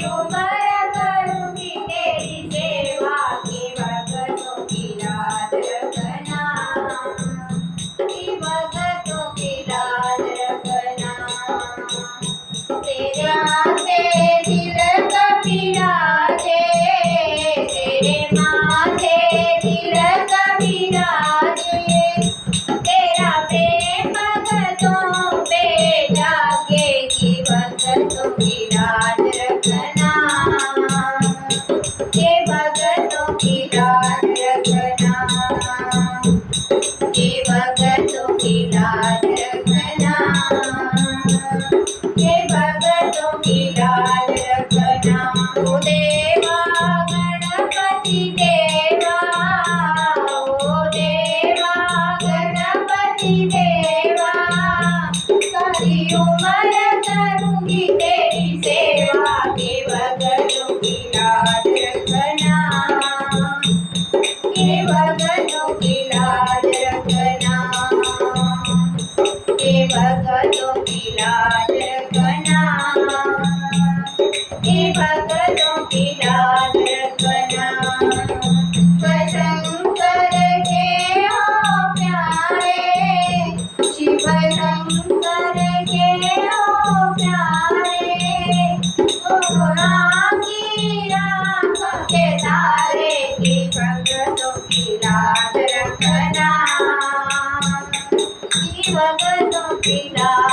उम्र करूंगी तेरी सेवा की भक्तों की लाज रखना, की भक्तों की लाज रखना। तेरे माथे तिलक विराजे, तेरे माथे तिलक विराजे, तेरा प्रेम भक्तों पे जागे, की भक्तों की लाज रखना, के भक्तों की लाज रखना, के भक्तों की लाज रखना, के भक्तों की लाज रखना। ओ देवा गणपति देवा, ओ देवा गणपति देवा, सारी उम्र करूंगी तेरी सेवा, के भक्तों की लाज रखना, के भक्तों की लाज रखना, के भक्तों की लाज रखना, के भक्तों की लाज रखना। शंकर के हो प्यारे, शिव शंकर के हो प्यारे, की राख के तारे, की भक्तों की लाज रखना, की भक्तों की लाज